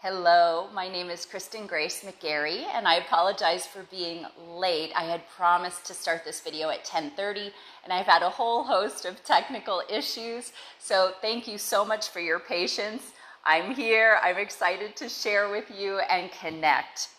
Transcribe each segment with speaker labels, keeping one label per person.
Speaker 1: Hello, my name is Kristin Grayce McGary, and I apologize for being late. I had promised to start this video at 10:30, and I've had a whole host of technical issues, so thank you so much for your patience. I'm here, I'm excited to share with you and connect.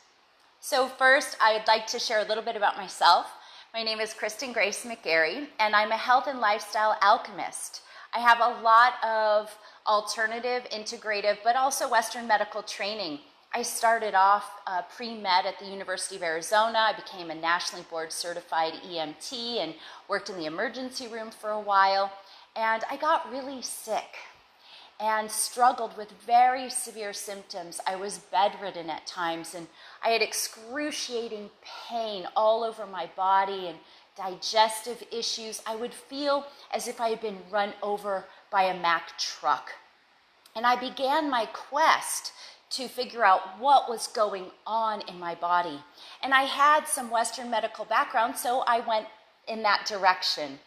Speaker 1: So first, I'd like to share a little bit about myself. My name is Kristin Grayce McGary, and I'm a health and lifestyle alchemist. I have a lot of alternative, integrative, but also Western medical training. I started off pre-med at the University of Arizona. I became a nationally board certified EMT and worked in the emergency room for a while. And I got really sick and struggled with very severe symptoms. I was bedridden at times, and I had excruciating pain all over my body and digestive issues. I would feel as if I had been run over by a Mack truck. And I began my quest to figure out what was going on in my body. And I had some Western medical background, so I went in that direction.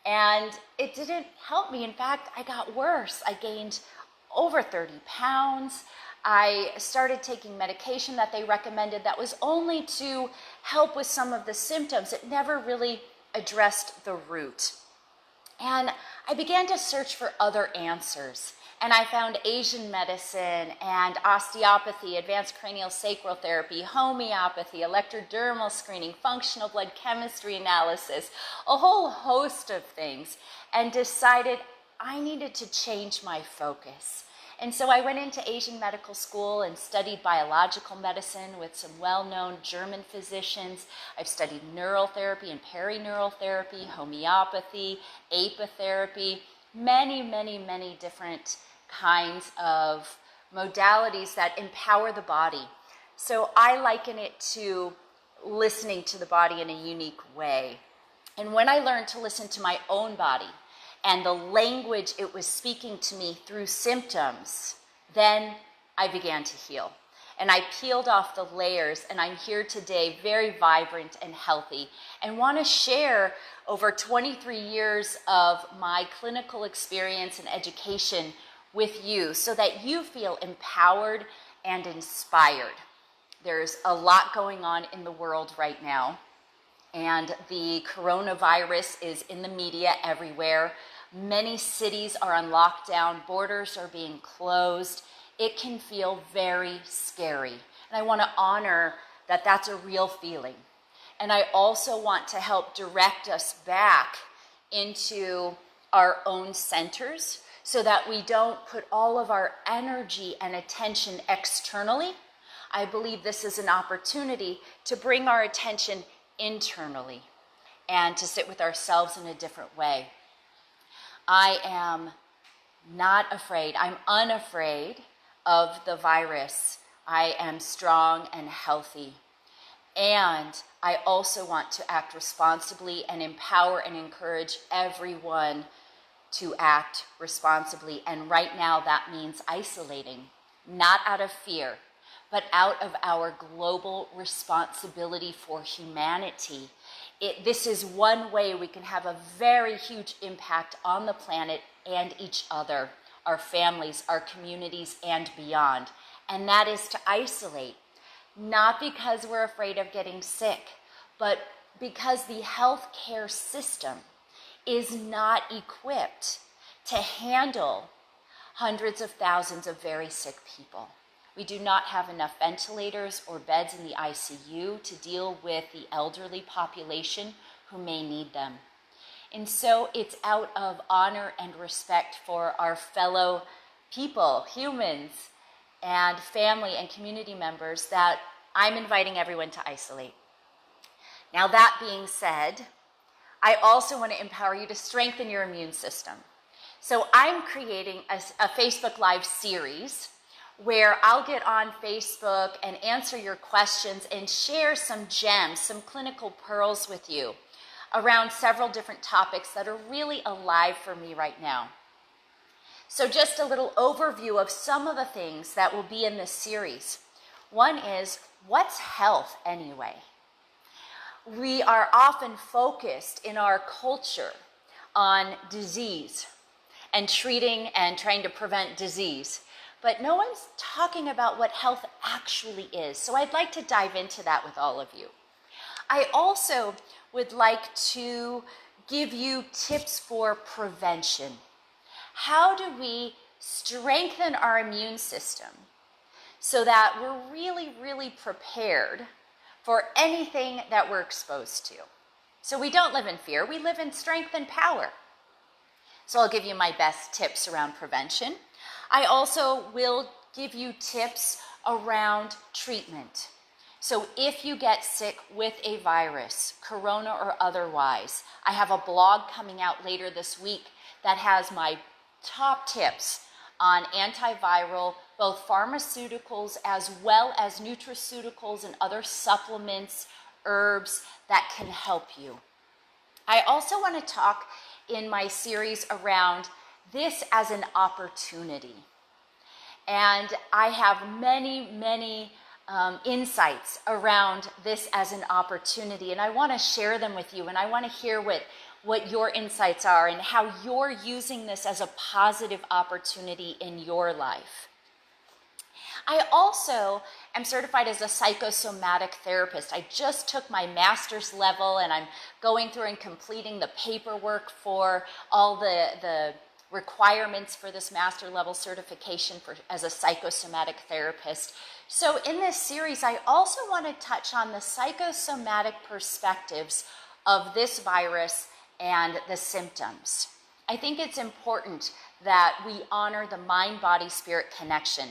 Speaker 1: And it didn't help me. In fact, I got worse. I gained over 30 pounds. I started taking medication that they recommended that was only to help with some of the symptoms. It never really addressed the root. And I began to search for other answers. And I found Asian medicine and osteopathy, advanced cranial sacral therapy, homeopathy, electrodermal screening, functional blood chemistry analysis, a whole host of things, and decided I needed to change my focus. And so I went into Asian medical school and studied biological medicine with some well-known German physicians. I've studied neural therapy and perineural therapy, homeopathy, apitherapy, many different kinds of modalities that empower the body. So I liken it to listening to the body in a unique way. And when I learned to listen to my own body and the language it was speaking to me through symptoms, then I began to heal. And I peeled off the layers, and I'm here today very vibrant and healthy, and want to share over 23 years of my clinical experience and education with you so that you feel empowered and inspired. There's a lot going on in the world right now, and the coronavirus is in the media everywhere. Many cities are on lockdown, borders are being closed. It can feel very scary. And I want to honor that that's a real feeling. And I also want to help direct us back into our own centers so that we don't put all of our energy and attention externally. I believe this is an opportunity to bring our attention internally and to sit with ourselves in a different way. I am not afraid. I'm unafraid of the virus. I am strong and healthy. And I also want to act responsibly and empower and encourage everyone to act responsibly. And right now that means isolating, not out of fear, but out of our global responsibility for humanity. This is one way we can have a very huge impact on the planet and each other, our families, our communities, and beyond. And that is to isolate, not because we're afraid of getting sick, but because the healthcare system is not equipped to handle hundreds of thousands of very sick people. We do not have enough ventilators or beds in the ICU to deal with the elderly population who may need them. And so it's out of honor and respect for our fellow people, humans, and family and community members that I'm inviting everyone to isolate. Now, that being said, I also want to empower you to strengthen your immune system. So I'm creating a Facebook Live series where I'll get on Facebook and answer your questions and share some gems, some clinical pearls with you around several different topics that are really alive for me right now. So just a little overview of some of the things that will be in this series. One is, what's health anyway? We are often focused in our culture on disease and treating and trying to prevent disease. but no one's talking about what health actually is. So I'd like to dive into that with all of you. I also would like to give you tips for prevention. How do we strengthen our immune system so that we're really, really prepared for anything that we're exposed to? So we don't live in fear, we live in strength and power. So I'll give you my best tips around prevention. I also will give you tips around treatment. So if you get sick with a virus, corona or otherwise, I have a blog coming out later this week that has my top tips on antiviral, both pharmaceuticals as well as nutraceuticals and other supplements, herbs that can help you. I also want to talk in my series around this as an opportunity. And I have many insights around this as an opportunity, and I want to share them with you, and I want to hear what your insights are and how you're using this as a positive opportunity in your life. I also am certified as a psychosomatic therapist. I just took my master's level, and I'm going through and completing the paperwork for all the requirements for this master level certification as a psychosomatic therapist. So in this series, I also want to touch on the psychosomatic perspectives of this virus and the symptoms. I think it's important that we honor the mind-body-spirit connection.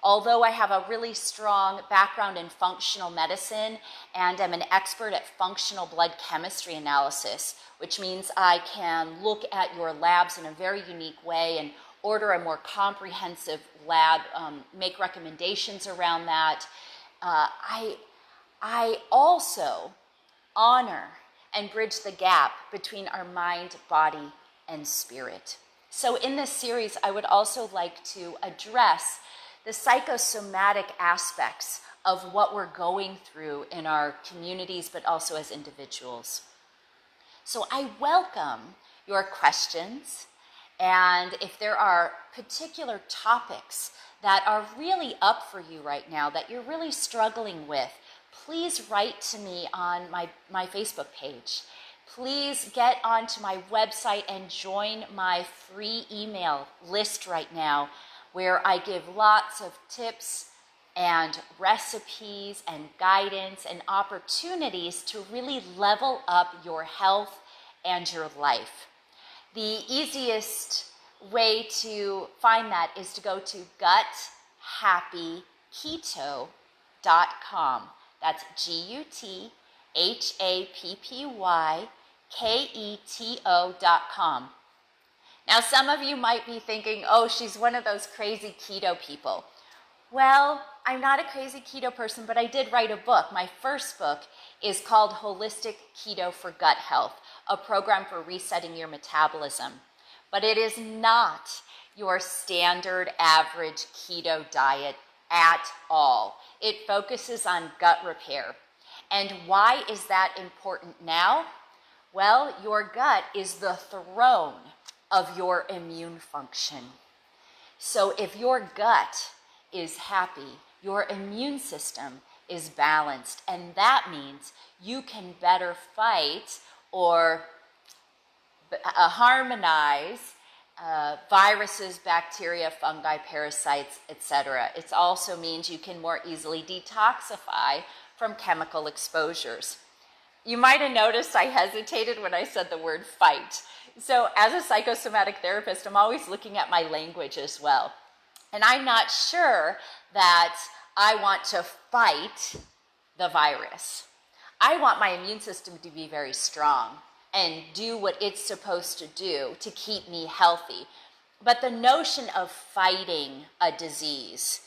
Speaker 1: Although I have a really strong background in functional medicine and am an expert at functional blood chemistry analysis, which means I can look at your labs in a very unique way and order a more comprehensive lab, make recommendations around that. I also honor and bridge the gap between our mind, body, and spirit. So in this series, I would also like to address the psychosomatic aspects of what we're going through in our communities, but also as individuals. So I welcome your questions, and if there are particular topics that are really up for you right now, that you're really struggling with, please write to me on my Facebook page. Please get onto my website and join my free email list right now, where I give lots of tips and recipes and guidance and opportunities to really level up your health and your life. The easiest way to find that is to go to guthappyketo.com. That's guthappyketo.com. Now, some of you might be thinking, oh, she's one of those crazy keto people. Well, I'm not a crazy keto person, but I did write a book. My first book is called Holistic Keto for Gut Health, a program for resetting your metabolism. But it is not your standard average keto diet at all. It focuses on gut repair. And why is that important now? Well, your gut is the throne of your immune function. So if your gut is happy, your immune system is balanced, and that means you can better fight or harmonize viruses, bacteria, fungi, parasites, etc. It also means you can more easily detoxify from chemical exposures. You might have noticed I hesitated when I said the word fight. So as a psychosomatic therapist, I'm always looking at my language as well. And I'm not sure that I want to fight the virus. I want my immune system to be very strong and do what it's supposed to do to keep me healthy. But the notion of fighting a disease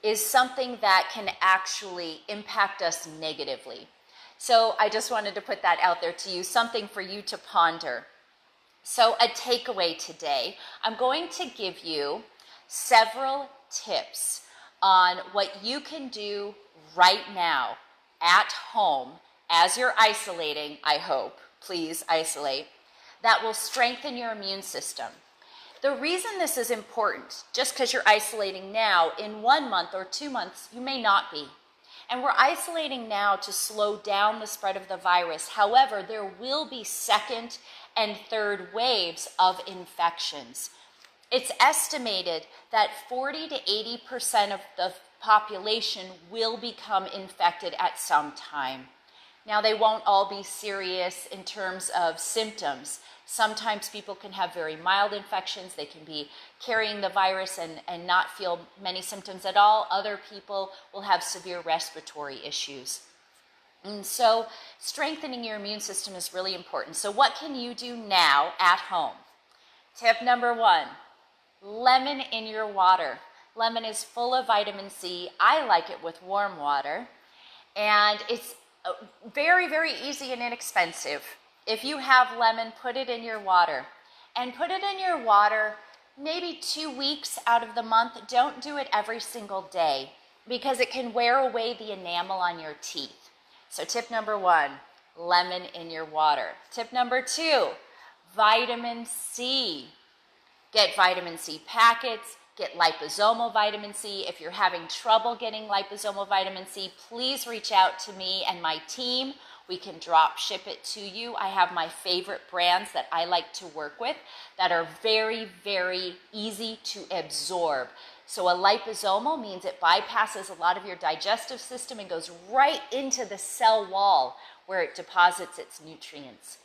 Speaker 1: is something that can actually impact us negatively. So I just wanted to put that out there to you, something for you to ponder. So a takeaway today, I'm going to give you several tips on what you can do right now at home as you're isolating, I hope, please isolate, that will strengthen your immune system. The reason this is important, just because you're isolating now, in 1 month or 2 months, you may not be. And we're isolating now to slow down the spread of the virus. However, there will be second and third waves of infections. It's estimated that 40 to 80% of the population will become infected at some time. Now, they won't all be serious in terms of symptoms. Sometimes people can have very mild infections. They can be carrying the virus and not feel many symptoms at all. Other people will have severe respiratory issues. And so strengthening your immune system is really important. So what can you do now at home? Tip number 1, lemon in your water. Lemon is full of vitamin C. I like it with warm water. And it's very, very easy and inexpensive. If you have lemon, put it in your water. And put it in your water maybe 2 weeks out of the month. Don't do it every single day because it can wear away the enamel on your teeth. So tip number 1, lemon in your water. Tip number 2, vitamin C. Get vitamin C packets. Get liposomal vitamin C. If you're having trouble getting liposomal vitamin C, please reach out to me and my team. We can drop ship it to you. I have my favorite brands that I like to work with that are very, very easy to absorb. So a liposomal means it bypasses a lot of your digestive system and goes right into the cell wall where it deposits its nutrients.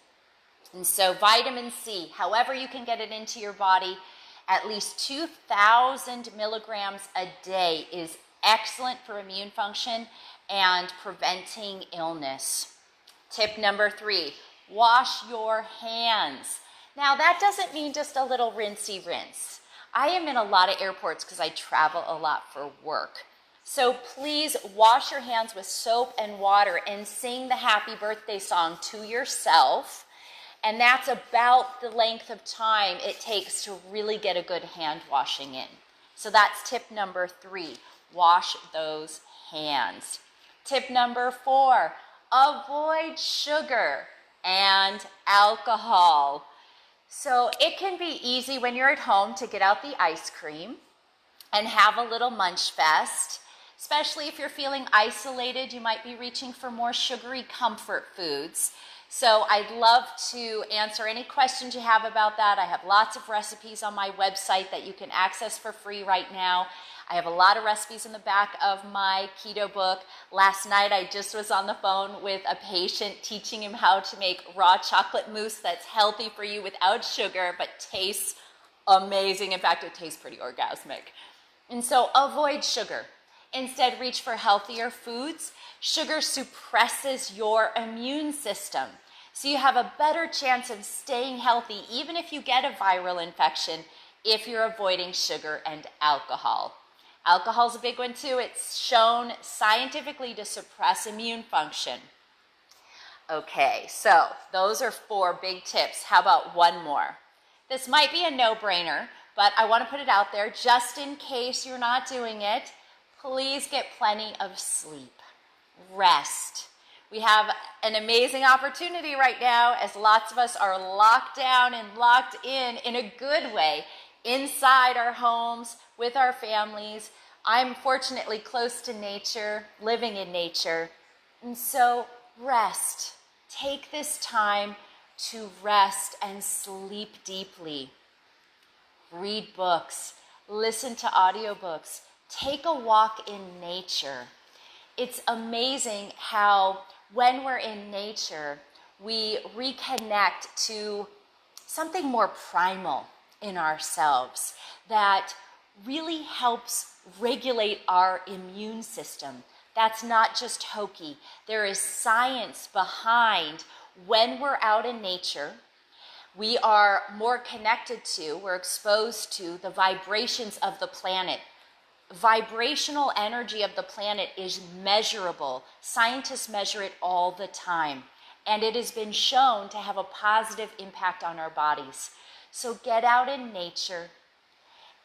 Speaker 1: And so vitamin C, however you can get it into your body, at least 2,000 milligrams a day is excellent for immune function and preventing illness. Tip number 3, wash your hands. Now that doesn't mean just a little rinsey rinse. I am in a lot of airports because I travel a lot for work. So please wash your hands with soap and water and sing the happy birthday song to yourself. And that's about the length of time it takes to really get a good hand washing in. So that's tip number 3, wash those hands. Tip number 4, avoid sugar and alcohol. So it can be easy when you're at home to get out the ice cream and have a little munch fest. Especially if you're feeling isolated, you might be reaching for more sugary comfort foods. So I'd love to answer any questions you have about that. I have lots of recipes on my website that you can access for free right now. I have a lot of recipes in the back of my keto book. Last night I just was on the phone with a patient teaching him how to make raw chocolate mousse that's healthy for you without sugar but tastes amazing. In fact, it tastes pretty orgasmic. And so avoid sugar. Instead, reach for healthier foods. Sugar suppresses your immune system. So you have a better chance of staying healthy even if you get a viral infection if you're avoiding sugar and alcohol. Alcohol's a big one too. It's shown scientifically to suppress immune function. Okay, so those are 4 big tips. How about one more? This might be a no-brainer, but I want to put it out there just in case you're not doing it. Please get plenty of sleep. Rest. We have an amazing opportunity right now as lots of us are locked down and locked in a good way inside our homes with our families. I'm fortunately close to nature, living in nature. And so rest. Take this time to rest and sleep deeply. Read books. Listen to audiobooks. Take a walk in nature. It's amazing how when we're in nature, we reconnect to something more primal in ourselves that really helps regulate our immune system. That's not just hokey. There is science behind when we're out in nature. We are more connected to, we're exposed to the vibrations of the planet. Vibrational energy of the planet is measurable. Scientists measure it all the time. And it has been shown to have a positive impact on our bodies. So get out in nature.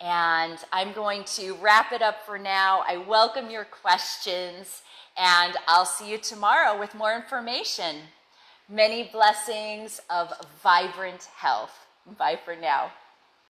Speaker 1: And I'm going to wrap it up for now. I welcome your questions. And I'll see you tomorrow with more information. Many blessings of vibrant health. Bye for now.